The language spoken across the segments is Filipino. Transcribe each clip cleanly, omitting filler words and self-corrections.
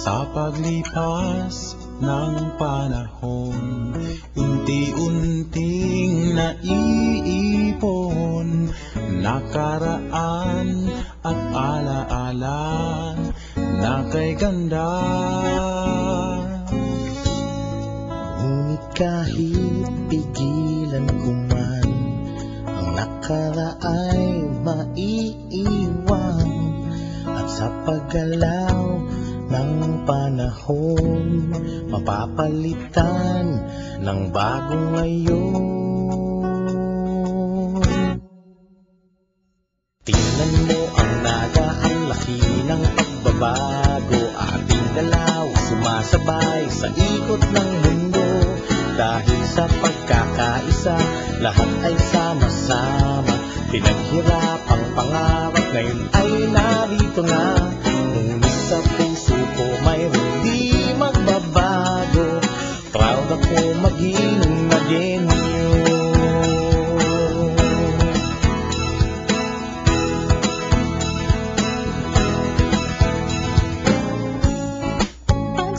Sa paglipas ng panahon, unti-unting naiipon nakaraan at alaala na kay ganda. Ngunit kahit pigilan ko man, ang nakaraay maiiwan. At sa paggalaw ng panahon, mapapalitan ng bagong ngayon. Tingnan mo ang naga, ang laki ng pagbabago. Ating galaw, sumasabay sa ikot ng mundo. Dahil sa pagkakaisa, lahat ay sama-sama. Pinaghirapang pangarap, ngayon ay narito na. Ngunit sa puso ko mayroon di magbabago. Proud ako maging magenyo.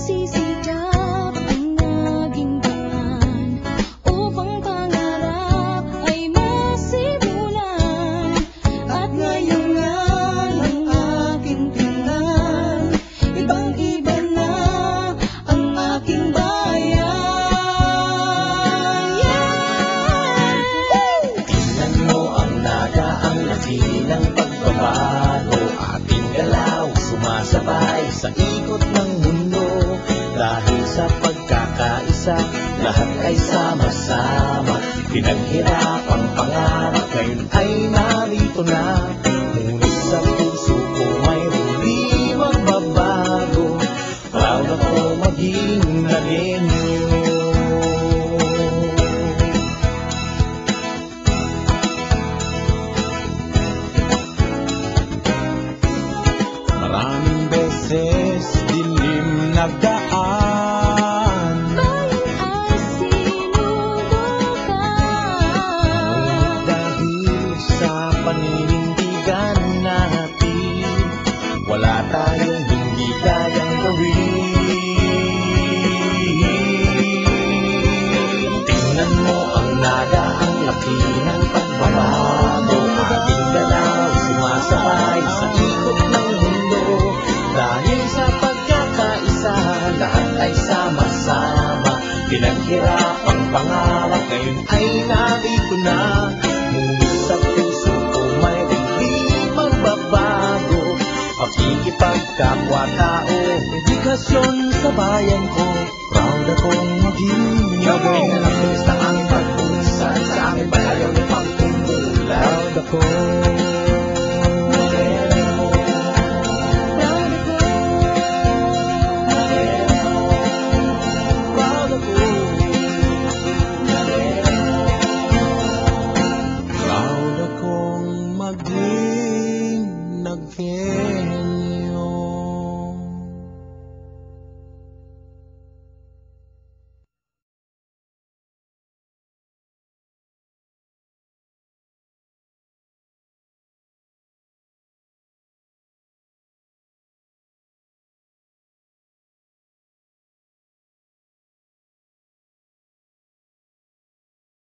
Pagsisikap ang naging daan upang pangarap ay masimulan. At ngayon nga ang aking tingnan, ibang-iba na ang aking bayan. Tingnan mo ang naga, ang laki ng pagbabago. Ating galaw, sumasabay sa ikot ng mundo. Dahil sa pagkakaisa, lahat ay sama-sama. Pinaghirapang pangarap, ngayon ay narito na. Ngunit sa puso ko mayroon di magbabago. Proud ako maging nagenyo. Maraming beses dilim nagdaan, Bayan ay sinubukan. Dahil sa paninindigan natin, wala tayong hindi kayang gawin. Tingnan mo ang naga, ang laki ng pagbabago. Ating galaw, sumasabay sa ikot ng mundo. Dahil sa pagkakaisa, lahat ay sama-sama. Pinaghirapang pangarap, ngayon ay narito na. Ngunit sa puso ko mayroon di magbabago. Pakikipagkapwa-tao, edukasyon sa bayan ko. Proud akong maging Gagawin ang aking pagpulisan. Sa aking bayaw ng pagtungkulan. Proud ako